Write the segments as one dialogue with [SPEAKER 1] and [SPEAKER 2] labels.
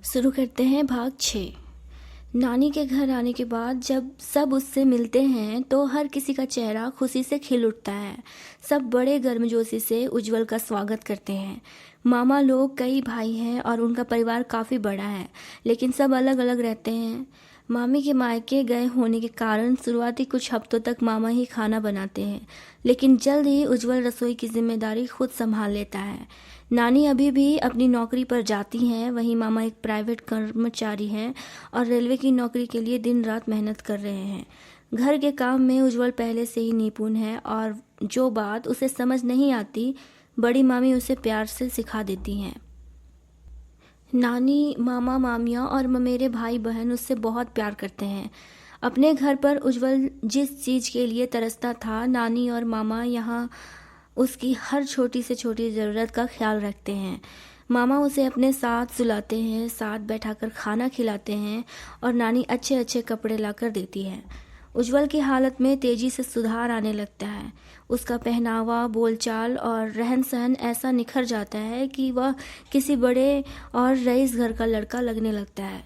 [SPEAKER 1] शुरू करते हैं भाग 6। नानी के घर आने के बाद जब सब उससे मिलते हैं तो हर किसी का चेहरा खुशी से खिल उठता है। सब बड़े गर्मजोशी से उज्जवल का स्वागत करते हैं। मामा लोग कई भाई हैं और उनका परिवार काफ़ी बड़ा है, लेकिन सब अलग अलग रहते हैं। मामी के मायके गए होने के कारण शुरुआती कुछ हफ्तों तक मामा ही खाना बनाते हैं, लेकिन जल्द ही उज्जवल रसोई की जिम्मेदारी खुद संभाल लेता है। नानी अभी भी अपनी नौकरी पर जाती हैं, वहीं मामा एक प्राइवेट कर्मचारी हैं और रेलवे की नौकरी के लिए दिन रात मेहनत कर रहे हैं। घर के काम में उज्जवल पहले से ही निपुण है और जो बात उसे समझ नहीं आती, बड़ी मामी उसे प्यार से सिखा देती हैं। नानी, मामा, मामियाँ और ममेरे भाई बहन उससे बहुत प्यार करते हैं। अपने घर पर उज्जवल जिस चीज़ के लिए तरसता था, नानी और मामा यहाँ उसकी हर छोटी से छोटी ज़रूरत का ख्याल रखते हैं। मामा उसे अपने साथ सुलाते हैं, साथ बैठाकर खाना खिलाते हैं और नानी अच्छे अच्छे कपड़े लाकर देती है। उज्जवल की हालत में तेज़ी से सुधार आने लगता है। उसका पहनावा, बोलचाल और रहन सहन ऐसा निखर जाता है कि वह किसी बड़े और रईस घर का लड़का लगने लगता है।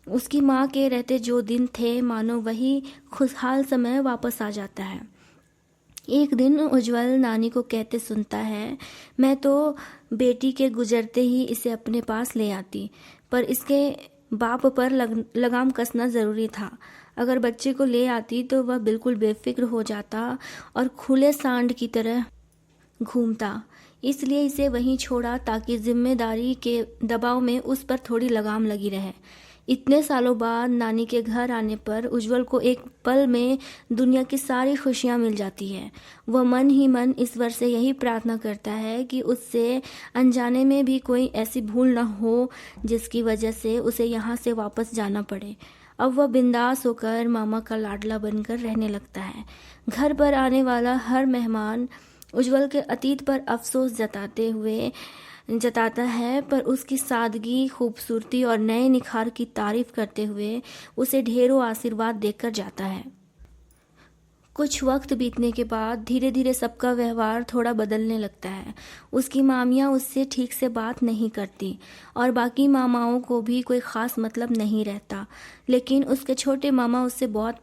[SPEAKER 1] उसकी माँ के रहते जो दिन थे, मानो वही खुशहाल समय वापस आ जाता है। एक दिन उज्जवल नानी को कहते सुनता है, मैं तो बेटी के गुजरते ही इसे अपने पास ले आती, पर इसके बाप पर लगाम कसना ज़रूरी था। अगर बच्चे को ले आती तो वह बिल्कुल बेफिक्र हो जाता और खुले सांड की तरह घूमता। इसलिए इसे वहीं छोड़ा ताकि जिम्मेदारी के दबाव में उस पर थोड़ी लगाम लगी रहे। इतने सालों बाद नानी के घर आने पर उज्जवल को एक पल में दुनिया की सारी खुशियां मिल जाती है। वह मन ही मन ईश्वर से यही प्रार्थना करता है कि उससे अनजाने में भी कोई ऐसी भूल न हो जिसकी वजह से उसे यहाँ से वापस जाना पड़े। अब वह बिंदास होकर मामा का लाडला बनकर रहने लगता है। घर पर आने वाला हर मेहमान उज्जवल के अतीत पर अफसोस जताता है, पर उसकी सादगी, खूबसूरती और नए निखार की तारीफ करते हुए उसे ढेरों आशीर्वाद देकर जाता है। कुछ वक्त बीतने के बाद धीरे धीरे सबका व्यवहार थोड़ा बदलने लगता है। उसकी मामियाँ उससे ठीक से बात नहीं करती और बाकी मामाओं को भी कोई ख़ास मतलब नहीं रहता, लेकिन उसके छोटे मामा उससे बहुत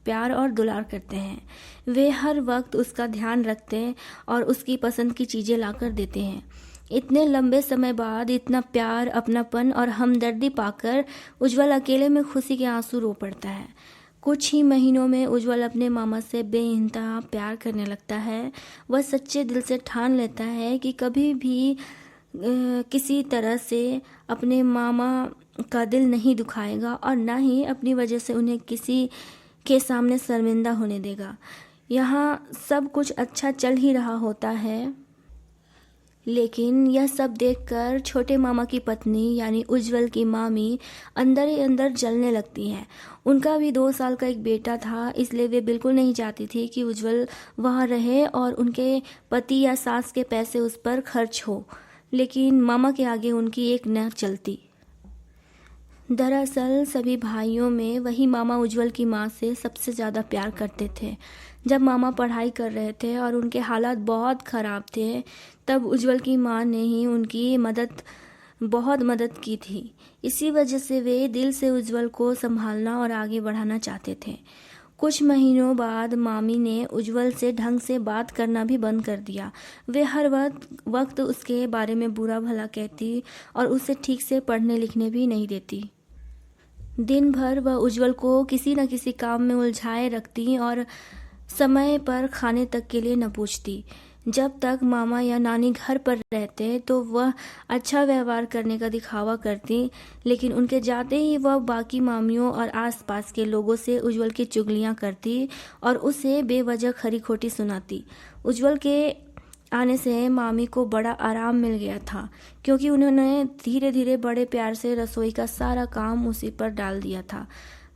[SPEAKER 1] प्यार और दुलार करते हैं। वे हर वक्त उसका ध्यान रखते और उसकी पसंद की चीज़ें लाकर देते हैं। इतने लंबे समय बाद इतना प्यार, अपनापन और हमदर्दी पाकर उज्जवल अकेले में खुशी के आंसू रो पड़ता है। कुछ ही महीनों में उज्जवल अपने मामा से बेइंतहा प्यार करने लगता है। वह सच्चे दिल से ठान लेता है कि कभी भी किसी तरह से अपने मामा का दिल नहीं दुखाएगा और ना ही अपनी वजह से उन्हें किसी के सामने शर्मिंदा होने देगा। यहाँ सब कुछ अच्छा चल ही रहा होता है, लेकिन यह सब देखकर छोटे मामा की पत्नी यानी उज्जवल की मामी अंदर ही अंदर जलने लगती हैं। उनका भी 2 साल का एक बेटा था, इसलिए वे बिल्कुल नहीं चाहती थी कि उज्जवल वहाँ रहे और उनके पति या सास के पैसे उस पर खर्च हो, लेकिन मामा के आगे उनकी एक न चलती। दरअसल सभी भाइयों में वही मामा उज्जवल की माँ से सबसे ज़्यादा प्यार करते थे। जब मामा पढ़ाई कर रहे थे और उनके हालात बहुत ख़राब थे, तब उज्जवल की माँ ने ही उनकी बहुत मदद की थी। इसी वजह से वे दिल से उज्जवल को संभालना और आगे बढ़ाना चाहते थे। कुछ महीनों बाद मामी ने उज्जवल से ढंग से बात करना भी बंद कर दिया। वे हर वक्त उसके बारे में बुरा भला कहती और उसे ठीक से पढ़ने लिखने भी नहीं देती। दिन भर वह उज्जवल को किसी न किसी काम में उलझाए रखती और समय पर खाने तक के लिए न पूछती। जब तक मामा या नानी घर पर रहते तो वह अच्छा व्यवहार करने का दिखावा करती, लेकिन उनके जाते ही वह बाकी मामियों और आसपास के लोगों से उज्जवल की चुगलियां करती और उसे बेवजह खरी खोटी सुनाती। उज्जवल के आने से मामी को बड़ा आराम मिल गया था, क्योंकि उन्होंने धीरे धीरे बड़े प्यार से रसोई का सारा काम उसी पर डाल दिया था।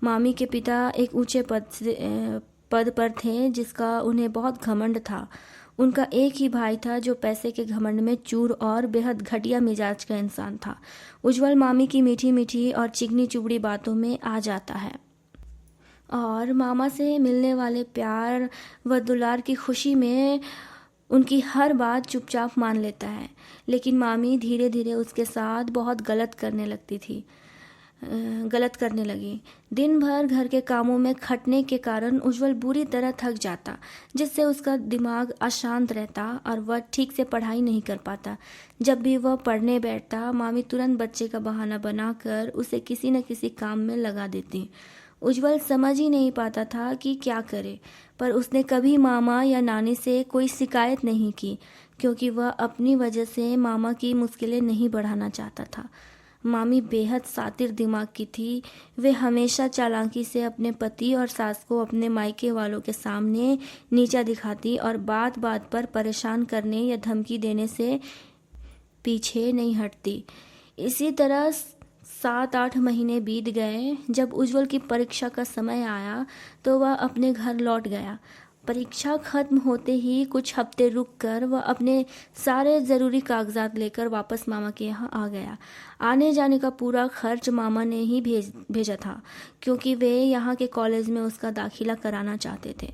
[SPEAKER 1] मामी के पिता एक ऊंचे पद पर थे, जिसका उन्हें बहुत घमंड था। उनका एक ही भाई था जो पैसे के घमंड में चूर और बेहद घटिया मिजाज का इंसान था। उज्जवल मामी की मीठी मीठी और चिकनी चुबड़ी बातों में आ जाता है और मामा से मिलने वाले प्यार व दुलार की खुशी में उनकी हर बात चुपचाप मान लेता है। लेकिन मामी धीरे धीरे उसके साथ बहुत गलत करने लगी। दिन भर घर के कामों में खटने के कारण उज्जवल बुरी तरह थक जाता, जिससे उसका दिमाग अशांत रहता और वह ठीक से पढ़ाई नहीं कर पाता। जब भी वह पढ़ने बैठता, मामी तुरंत बच्चे का बहाना बनाकर उसे किसी न किसी काम में लगा देती। उज्जवल समझ ही नहीं पाता था कि क्या करे, पर उसने कभी मामा या नानी से कोई शिकायत नहीं की, क्योंकि वह अपनी वजह से मामा की मुश्किलें नहीं बढ़ाना चाहता था। मामी बेहद सातिर दिमाग की थी। वे हमेशा चालाकी से अपने पति और सास को अपने मायके वालों के सामने नीचा दिखाती और बात बात पर परेशान करने या धमकी देने से पीछे नहीं हटती। इसी तरह 7-8 महीने बीत गए। जब उज्जवल की परीक्षा का समय आया तो वह अपने घर लौट गया। परीक्षा खत्म होते ही कुछ हफ्ते रुककर वह अपने सारे ज़रूरी कागजात लेकर वापस मामा के यहाँ आ गया। आने जाने का पूरा खर्च मामा ने ही भेजा था, क्योंकि वे यहाँ के कॉलेज में उसका दाखिला कराना चाहते थे।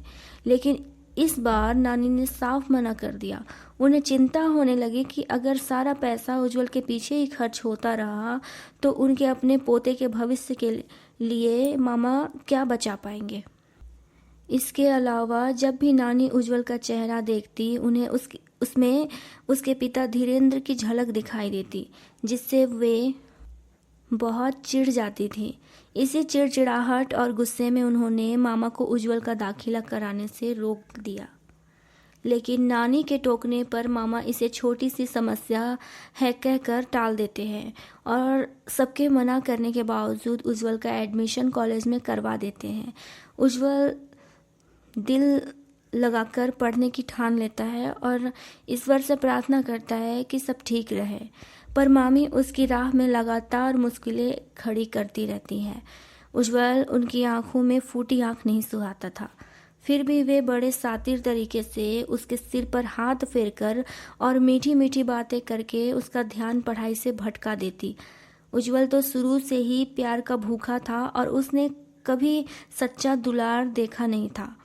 [SPEAKER 1] लेकिन इस बार नानी ने साफ मना कर दिया। उन्हें चिंता होने लगी कि अगर सारा पैसा उज्जवल के पीछे ही खर्च होता रहा तो उनके अपने पोते के भविष्य के लिए मामा क्या बचा पाएंगे। इसके अलावा जब भी नानी उज्जवल का चेहरा देखती, उन्हें उसमें उसके पिता धीरेन्द्र की झलक दिखाई देती, जिससे वे बहुत चिढ़ जाती थी। इसी चिड़चिड़ाहट और गुस्से में उन्होंने मामा को उज्जवल का दाखिला कराने से रोक दिया। लेकिन नानी के टोकने पर मामा इसे छोटी सी समस्या है कहकर टाल देते हैं और सबके मना करने के बावजूद उज्जवल का एडमिशन कॉलेज में करवा देते हैं। उज्जवल दिल लगाकर पढ़ने की ठान लेता है और ईश्वर से प्रार्थना करता है कि सब ठीक रहे, पर मामी उसकी राह में लगातार मुश्किलें खड़ी करती रहती हैं। उज्जवल उनकी आंखों में फूटी आंख नहीं सुहाता था, फिर भी वे बड़े सातिर तरीके से उसके सिर पर हाथ फेरकर और मीठी मीठी बातें करके उसका ध्यान पढ़ाई से भटका देती। उज्जवल तो शुरू से ही प्यार का भूखा था और उसने कभी सच्चा दुलार देखा नहीं था,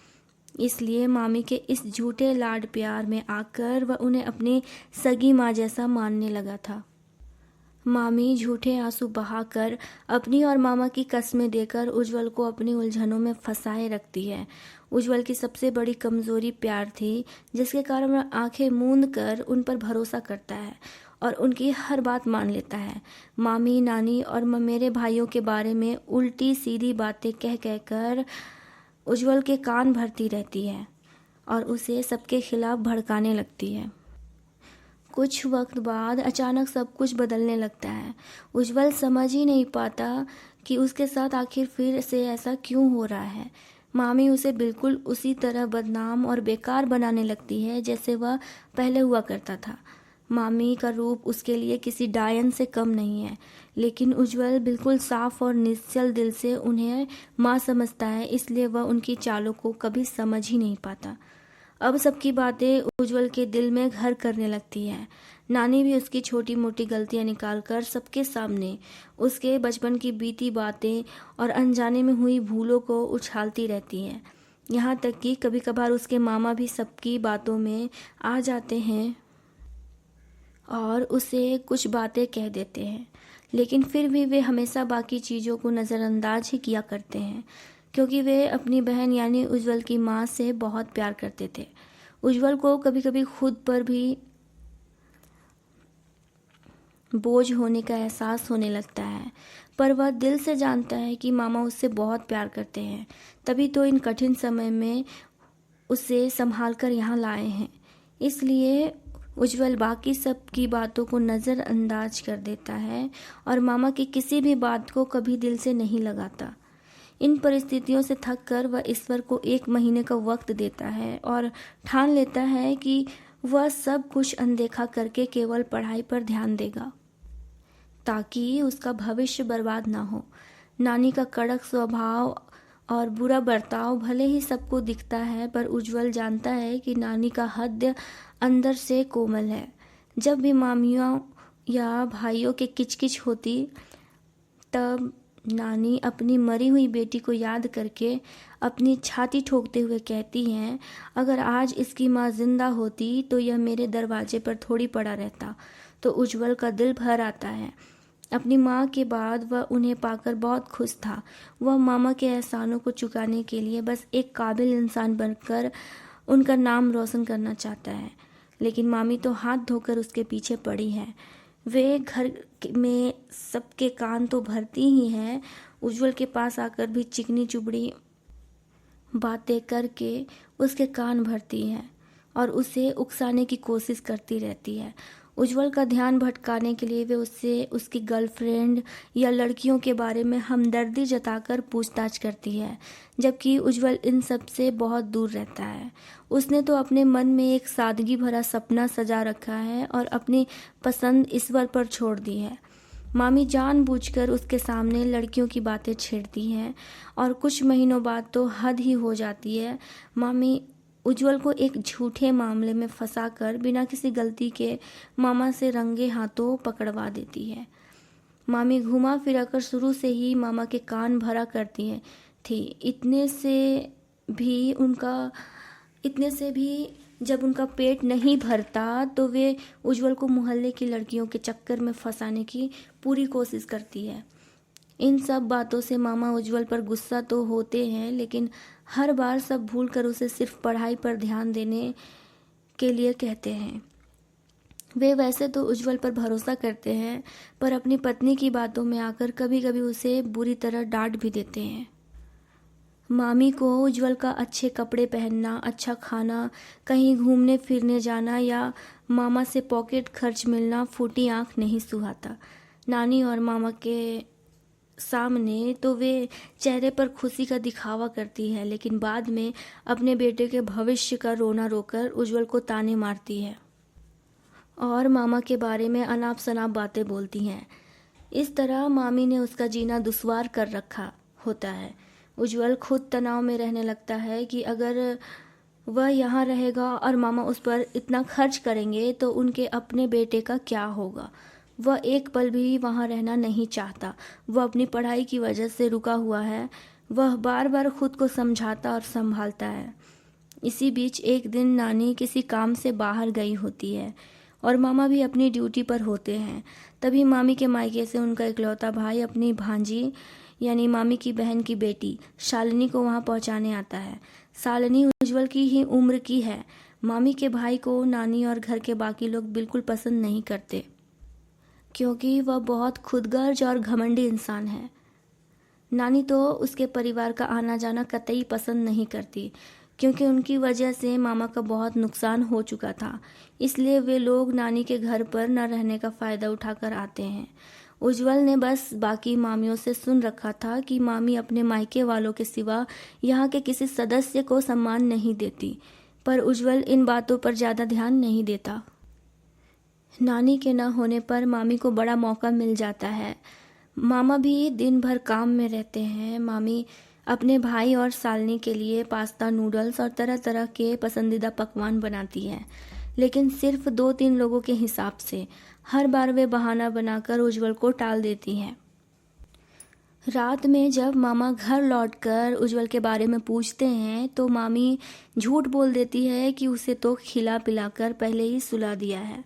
[SPEAKER 1] इसलिए मामी के इस झूठे लाड प्यार में आकर वह उन्हें अपनी सगी माँ जैसा मानने लगा था। मामी झूठे आंसू बहाकर अपनी और मामा की कस्में देकर उज्जवल को अपनी उलझनों में फंसाए रखती है। उज्जवल की सबसे बड़ी कमजोरी प्यार थी, जिसके कारण वह आंखें मूंद कर उन पर भरोसा करता है और उनकी हर बात मान लेता है। मामी, नानी और मेरे भाइयों के बारे में उल्टी सीधी बातें कह कहकर उज्जवल के कान भरती रहती है और उसे सबके खिलाफ भड़काने लगती है। कुछ वक्त बाद अचानक सब कुछ बदलने लगता है। उज्जवल समझ ही नहीं पाता कि उसके साथ आखिर फिर से ऐसा क्यों हो रहा है। मामी उसे बिल्कुल उसी तरह बदनाम और बेकार बनाने लगती है जैसे वह पहले हुआ करता था। मामी का रूप उसके लिए किसी डायन से कम नहीं है, लेकिन उज्जवल बिल्कुल साफ और निश्चल दिल से उन्हें माँ समझता है, इसलिए वह उनकी चालों को कभी समझ ही नहीं पाता। अब सबकी बातें उज्जवल के दिल में घर करने लगती हैं। नानी भी उसकी छोटी मोटी गलतियां निकालकर सबके सामने उसके बचपन की बीती बातें और अनजाने में हुई भूलों को उछालती रहती हैं। यहाँ तक कि कभी कभार उसके मामा भी सबकी बातों में आ जाते हैं और उसे कुछ बातें कह देते हैं, लेकिन फिर भी वे हमेशा बाकी चीज़ों को नज़रअंदाज ही किया करते हैं, क्योंकि वे अपनी बहन यानी उज्जवल की माँ से बहुत प्यार करते थे। उज्जवल को कभी कभी खुद पर भी बोझ होने का एहसास होने लगता है, पर वह दिल से जानता है कि मामा उससे बहुत प्यार करते हैं, तभी तो इन कठिन समय में उसे संभाल कर यहाँ लाए हैं। इसलिए उज्जवल बाकी सब की बातों को नज़रअंदाज कर देता है और मामा की किसी भी बात को कभी दिल से नहीं लगाता। इन परिस्थितियों से थक कर वह ईश्वर को 1 महीने का वक्त देता है और ठान लेता है कि वह सब कुछ अनदेखा करके केवल पढ़ाई पर ध्यान देगा, ताकि उसका भविष्य बर्बाद ना हो। नानी का कड़क स्वभाव और बुरा बर्ताव भले ही सबको दिखता है, पर उज्जवल जानता है कि नानी का हृदय अंदर से कोमल है। जब भी मामियों या भाइयों के किचकिच होती, तब नानी अपनी मरी हुई बेटी को याद करके अपनी छाती ठोकते हुए कहती हैं, अगर आज इसकी माँ जिंदा होती तो यह मेरे दरवाजे पर थोड़ी पड़ा रहता। तो उज्जवल का दिल भर आता है। अपनी माँ के बाद वह उन्हें पाकर बहुत खुश था। वह मामा के एहसानों को चुकाने के लिए बस एक काबिल इंसान बनकर उनका नाम रोशन करना चाहता है। लेकिन मामी तो हाथ धोकर उसके पीछे पड़ी है। वे घर में सबके कान तो भरती ही हैं, उज्जवल के पास आकर भी चिकनी चुबड़ी बातें करके उसके कान भरती हैं और उसे उकसाने की कोशिश करती रहती है। उज्जवल का ध्यान भटकाने के लिए वे उससे उसकी गर्लफ्रेंड या लड़कियों के बारे में हमदर्दी जताकर पूछताछ करती है, जबकि उज्जवल इन सब से बहुत दूर रहता है। उसने तो अपने मन में एक सादगी भरा सपना सजा रखा है और अपनी पसंद ईश्वर पर छोड़ दी है। मामी जानबूझकर उसके सामने लड़कियों की बातें छेड़ती हैं और कुछ महीनों बाद तो हद ही हो जाती है। मामी उज्जवल को एक झूठे मामले में फंसाकर बिना किसी गलती के मामा से रंगे हाथों पकड़वा देती है। मामी घुमा फिराकर शुरू से ही मामा के कान भरा करती हैं थी। इतने से भी जब उनका पेट नहीं भरता तो वे उज्जवल को मोहल्ले की लड़कियों के चक्कर में फंसाने की पूरी कोशिश करती है। इन सब बातों से मामा उज्जवल पर गुस्सा तो होते हैं, लेकिन हर बार सब भूलकर उसे सिर्फ पढ़ाई पर ध्यान देने के लिए कहते हैं। वे वैसे तो उज्जवल पर भरोसा करते हैं, पर अपनी पत्नी की बातों में आकर कभी कभी उसे बुरी तरह डांट भी देते हैं। मामी को उज्जवल का अच्छे कपड़े पहनना, अच्छा खाना, कहीं घूमने फिरने जाना या मामा से पॉकेट खर्च मिलना फूटी आंख नहीं सुहाता। नानी और मामा के सामने तो वे चेहरे पर खुशी का दिखावा करती है, लेकिन बाद में अपने बेटे के भविष्य का रोना रोकर उज्जवल को ताने मारती है और मामा के बारे में अनाप शनाप बातें बोलती हैं। इस तरह मामी ने उसका जीना दुश्वार कर रखा होता है। उज्जवल खुद तनाव में रहने लगता है कि अगर वह यहाँ रहेगा और मामा उस पर इतना खर्च करेंगे तो उनके अपने बेटे का क्या होगा। वह एक पल भी वहाँ रहना नहीं चाहता। वह अपनी पढ़ाई की वजह से रुका हुआ है। वह बार बार खुद को समझाता और संभालता है। इसी बीच एक दिन नानी किसी काम से बाहर गई होती है और मामा भी अपनी ड्यूटी पर होते हैं। तभी मामी के मायके से उनका इकलौता भाई अपनी भांजी यानी मामी की बहन की बेटी शालिनी को वहाँ पहुँचाने आता है। शालिनी उज्जवल की ही उम्र की है। मामी के भाई को नानी और घर के बाकी लोग बिल्कुल पसंद नहीं करते, क्योंकि वह बहुत खुदगर्ज और घमंडी इंसान है। नानी तो उसके परिवार का आना जाना कतई पसंद नहीं करती, क्योंकि उनकी वजह से मामा का बहुत नुकसान हो चुका था। इसलिए वे लोग नानी के घर पर न रहने का फ़ायदा उठाकर आते हैं। उज्जवल ने बस बाकी मामियों से सुन रखा था कि मामी अपने मायके वालों के सिवा यहाँ के किसी सदस्य को सम्मान नहीं देती, पर उज्जवल इन बातों पर ज़्यादा ध्यान नहीं देता। नानी के न होने पर मामी को बड़ा मौका मिल जाता है। मामा भी दिन भर काम में रहते हैं। मामी अपने भाई और शालिनी के लिए पास्ता, नूडल्स और तरह तरह के पसंदीदा पकवान बनाती है, लेकिन सिर्फ 2-3 लोगों के हिसाब से। हर बार वे बहाना बनाकर उज्जवल को टाल देती हैं। रात में जब मामा घर लौटकर उज्जवल के बारे में पूछते हैं तो मामी झूठ बोल देती है कि उसे तो खिला पिलाकर पहले ही सुला दिया है।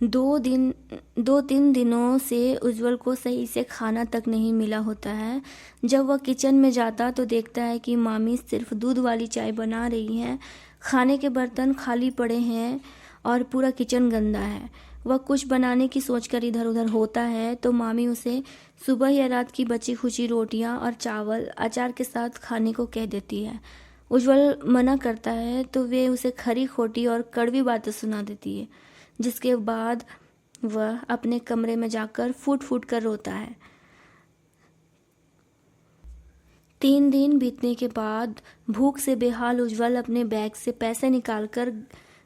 [SPEAKER 1] 2-3 दिनों से उज्जवल को सही से खाना तक नहीं मिला होता है। जब वह किचन में जाता तो देखता है कि मामी सिर्फ दूध वाली चाय बना रही हैं। खाने के बर्तन खाली पड़े हैं और पूरा किचन गंदा है। वह कुछ बनाने की सोचकर इधर उधर होता है तो मामी उसे सुबह या रात की बची खुची रोटियां और चावल अचार के साथ खाने को कह देती है। उज्जवल मना करता है तो वे उसे खरी खोटी और कड़वी बातें सुना देती है, जिसके बाद वह अपने कमरे में जाकर फूट फूट कर रोता है। 3 दिन बीतने के बाद भूख से बेहाल उज्जवल अपने बैग से पैसे निकालकर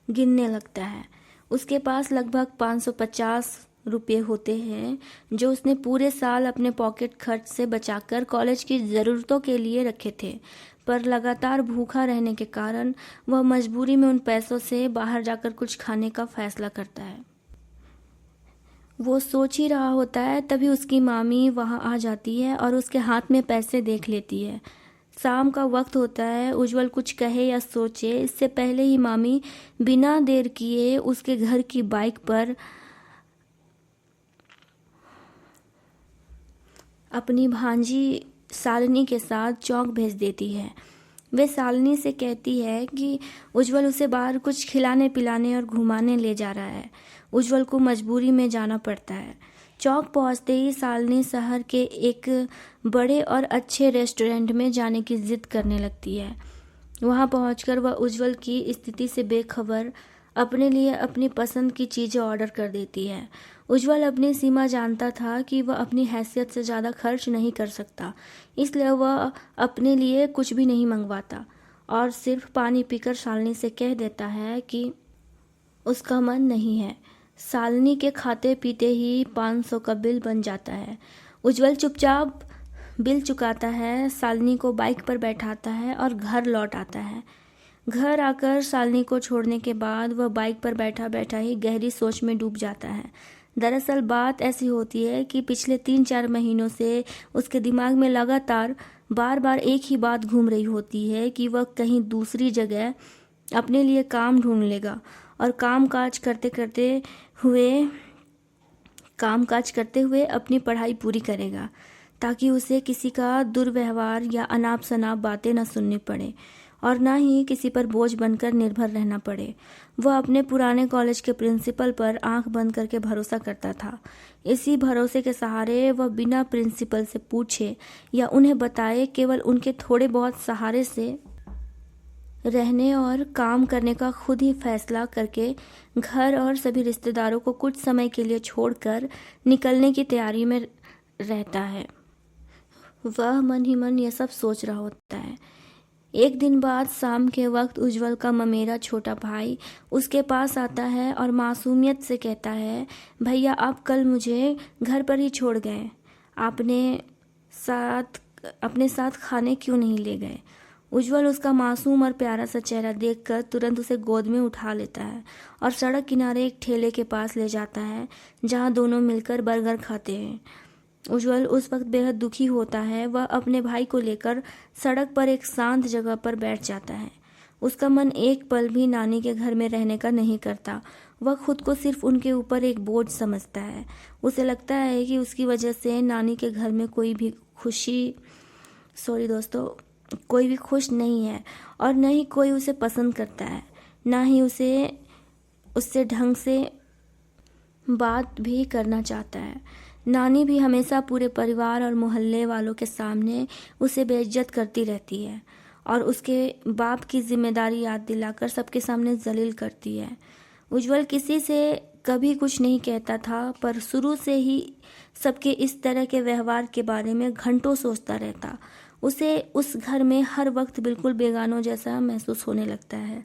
[SPEAKER 1] गिनने लगता है। उसके पास लगभग 550 रुपये होते हैं, जो उसने पूरे साल अपने पॉकेट खर्च से बचाकर कॉलेज की ज़रूरतों के लिए रखे थे। पर लगातार भूखा रहने के कारण वह मजबूरी में उन पैसों से बाहर जाकर कुछ खाने का फैसला करता है। वो सोच ही रहा होता है, तभी उसकी मामी वहाँ आ जाती है और उसके हाथ में पैसे देख लेती है। शाम का वक्त होता है। उज्जवल कुछ कहे या सोचे इससे पहले ही मामी बिना देर किए उसके घर की बाइक पर अपनी भांजी शालिनी के साथ चौक भेज देती है। वे शालिनी से कहती है कि उज्जवल उसे बाहर कुछ खिलाने पिलाने और घुमाने ले जा रहा है। उज्जवल को मजबूरी में जाना पड़ता है। चौक पहुंचते ही शालिनी शहर के एक बड़े और अच्छे रेस्टोरेंट में जाने की जिद करने लगती है। वहां पहुंचकर वह उज्जवल की स्थिति से बेखबर अपने लिए अपनी पसंद की चीज़ें ऑर्डर कर देती है। उज्जवल अपनी सीमा जानता था कि वह अपनी हैसियत से ज़्यादा खर्च नहीं कर सकता, इसलिए वह अपने लिए कुछ भी नहीं मंगवाता और सिर्फ पानी पीकर शालिनी से कह देता है कि उसका मन नहीं है। शालिनी के खाते पीते ही 500 का बिल बन जाता है। उज्जवल चुपचाप बिल चुकाता है, शालिनी को बाइक पर बैठाता है और घर लौट आता है। घर आकर शालिनी को छोड़ने के बाद वह बाइक पर बैठा बैठा ही गहरी सोच में डूब जाता है। दरअसल बात ऐसी होती है कि पिछले 3-4 महीनों से उसके दिमाग में लगातार बार बार एक ही बात घूम रही होती है कि वह कहीं दूसरी जगह अपने लिए काम ढूंढ लेगा और कामकाज करते हुए अपनी पढ़ाई पूरी करेगा, ताकि उसे किसी का दुर्व्यवहार या अनाप शनाप बातें न सुननी पड़े और ना ही किसी पर बोझ बनकर निर्भर रहना पड़े। वह अपने पुराने कॉलेज के प्रिंसिपल पर आंख बंद करके भरोसा करता था। इसी भरोसे के सहारे वह बिना प्रिंसिपल से पूछे या उन्हें बताए केवल उनके थोड़े बहुत सहारे से रहने और काम करने का खुद ही फैसला करके घर और सभी रिश्तेदारों को कुछ समय के लिए छोड़कर निकलने की तैयारी में रहता है। वह मन ही मन यह सब सोच रहा होता है। एक दिन बाद शाम के वक्त उज्जवल का ममेरा छोटा भाई उसके पास आता है और मासूमियत से कहता है, भैया आप कल मुझे घर पर ही छोड़ गए, अपने साथ खाने क्यों नहीं ले गए। उज्जवल उसका मासूम और प्यारा सा चेहरा देखकर तुरंत उसे गोद में उठा लेता है और सड़क किनारे एक ठेले के पास ले जाता है, जहां दोनों मिलकर बर्गर खाते हैं। उज्जवल उस वक्त बेहद दुखी होता है। वह अपने भाई को लेकर सड़क पर एक शांत जगह पर बैठ जाता है। उसका मन एक पल भी नानी के घर में रहने का नहीं करता। वह खुद को सिर्फ उनके ऊपर एक बोझ समझता है। उसे लगता है कि उसकी वजह से नानी के घर में कोई भी खुश नहीं है और न ही कोई उसे पसंद करता है, ना ही उससे ढंग से बात भी करना चाहता है। नानी भी हमेशा पूरे परिवार और मोहल्ले वालों के सामने उसे बेइज्जत करती रहती है और उसके बाप की जिम्मेदारी याद दिलाकर सबके सामने जलील करती है। उज्जवल किसी से कभी कुछ नहीं कहता था, पर शुरू से ही सबके इस तरह के व्यवहार के बारे में घंटों सोचता रहता। उसे उस घर में हर वक्त बिल्कुल बेगानों जैसा महसूस होने लगता है।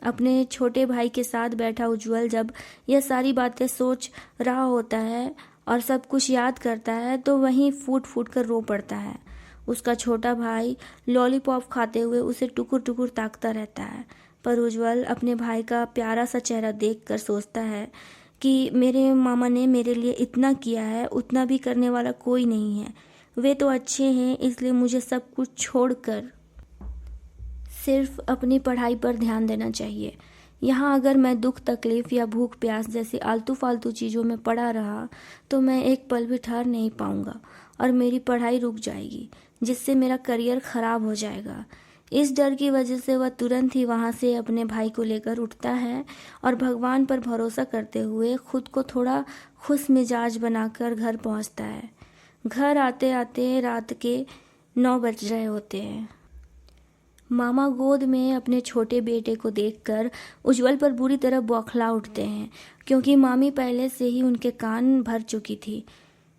[SPEAKER 1] अपने छोटे भाई के साथ बैठा उज्जवल जब यह सारी बातें सोच रहा होता है और सब कुछ याद करता है तो वहीं फूट फूट कर रो पड़ता है। उसका छोटा भाई लॉलीपॉप खाते हुए उसे टुकुर टुकुर ताकता रहता है, पर उज्जवल अपने भाई का प्यारा सा चेहरा देखकर सोचता है कि मेरे मामा ने मेरे लिए इतना किया है, उतना भी करने वाला कोई नहीं है। वे तो अच्छे हैं, इसलिए मुझे सब कुछ छोड़कर सिर्फ अपनी पढ़ाई पर ध्यान देना चाहिए। यहाँ अगर मैं दुख तकलीफ या भूख प्यास जैसी आलतू फालतू चीज़ों में पड़ा रहा तो मैं एक पल भी ठहर नहीं पाऊंगा और मेरी पढ़ाई रुक जाएगी, जिससे मेरा करियर खराब हो जाएगा। इस डर की वजह से वह तुरंत ही वहाँ से अपने भाई को लेकर उठता है और भगवान पर भरोसा करते हुए खुद को थोड़ा खुश मिजाज बनाकर घर पहुँचता है। घर आते आते रात के 9 बज रहे होते हैं। मामा गोद में अपने छोटे बेटे को देखकर उज्जवल पर बुरी तरह बौखला उठते हैं, क्योंकि मामी पहले से ही उनके कान भर चुकी थी।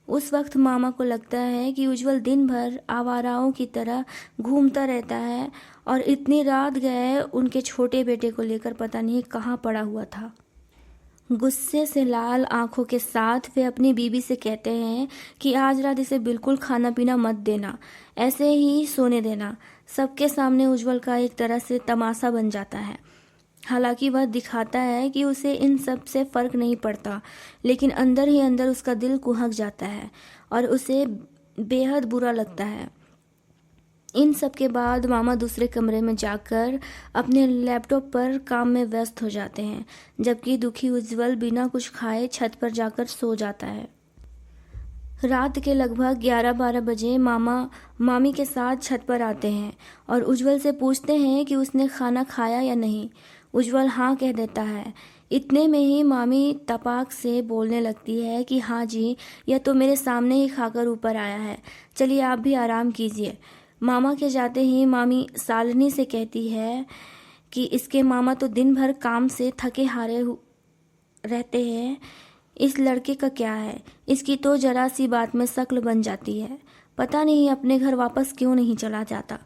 [SPEAKER 1] उस वक्त मामा को लगता है कि उज्जवल दिन भर आवाराओं की तरह घूमता रहता है और इतनी रात गए उनके छोटे बेटे को लेकर पता नहीं कहाँ पड़ा हुआ था। गुस्से से लाल आंखों के साथ वे अपनी बीबी से कहते हैं कि आज रात इसे बिल्कुल खाना पीना मत देना, ऐसे ही सोने देना। सबके सामने उज्जवल का एक तरह से तमाशा बन जाता है। हालांकि वह दिखाता है कि उसे इन सब से फर्क नहीं पड़ता, लेकिन अंदर ही अंदर उसका दिल कुहक जाता है और उसे बेहद बुरा लगता है। इन सब के बाद मामा दूसरे कमरे में जाकर अपने लैपटॉप पर काम में व्यस्त हो जाते हैं, जबकि दुखी उज्जवल बिना कुछ खाए छत पर जाकर सो जाता है। रात के लगभग 11-12 बजे मामा मामी के साथ छत पर आते हैं और उज्जवल से पूछते हैं कि उसने खाना खाया या नहीं। उज्जवल हाँ कह देता है। इतने में ही मामी तपाक से बोलने लगती है कि हाँ जी, यह तो मेरे सामने ही खाकर ऊपर आया है, चलिए आप भी आराम कीजिए। मामा के जाते ही मामी शालिनी से कहती है कि इसके मामा तो दिन भर काम से थके हारे रहते हैं, इस लड़के का क्या है, इसकी तो जरा सी बात में शक्ल बन जाती है, पता नहीं अपने घर वापस क्यों नहीं चला जाता।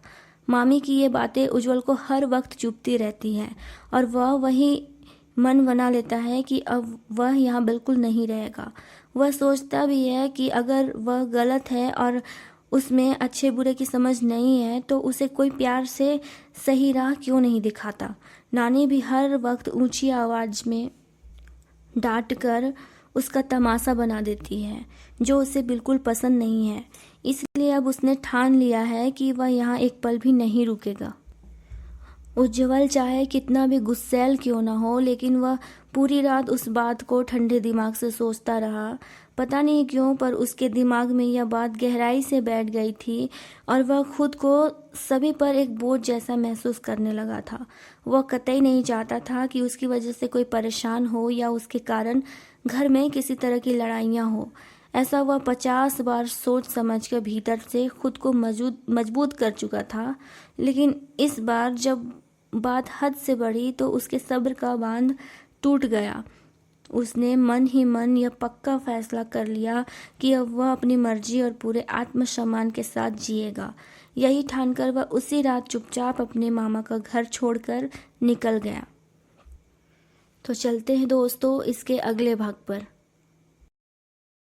[SPEAKER 1] मामी की ये बातें उज्जवल को हर वक्त चुभती रहती हैं और वह वही मन बना लेता है कि अब वह यहाँ बिल्कुल नहीं रहेगा। वह सोचता भी है कि अगर वह गलत है और उसमें अच्छे बुरे की समझ नहीं है तो उसे कोई प्यार से सही राह क्यों नहीं दिखाता। नानी भी हर वक्त ऊंची आवाज़ में डांट कर उसका तमाशा बना देती है, जो उसे बिल्कुल पसंद नहीं है। इसलिए अब उसने ठान लिया है कि वह यहाँ एक पल भी नहीं रुकेगा। उज्जवल चाहे कितना भी गुस्सैल क्यों ना हो, लेकिन वह पूरी रात उस बात को ठंडे दिमाग से सोचता रहा। पता नहीं क्यों, पर उसके दिमाग में यह बात गहराई से बैठ गई थी और वह खुद को सभी पर एक बोझ जैसा महसूस करने लगा था। वह कतई नहीं चाहता था कि उसकी वजह से कोई परेशान हो या उसके कारण घर में किसी तरह की लड़ाइयाँ हो। ऐसा वह 50 बार सोच समझ कर भीतर से खुद को मजबूत कर चुका था, लेकिन इस बार जब बात हद से बढ़ी तो उसके सब्र का बांध टूट गया। उसने मन ही मन यह पक्का फैसला कर लिया कि अब वह अपनी मर्जी और पूरे आत्मसम्मान के साथ जिएगा। यही ठानकर वह उसी रात चुपचाप अपने मामा का घर छोड़कर निकल गया। तो चलते हैं दोस्तों इसके अगले भाग पर।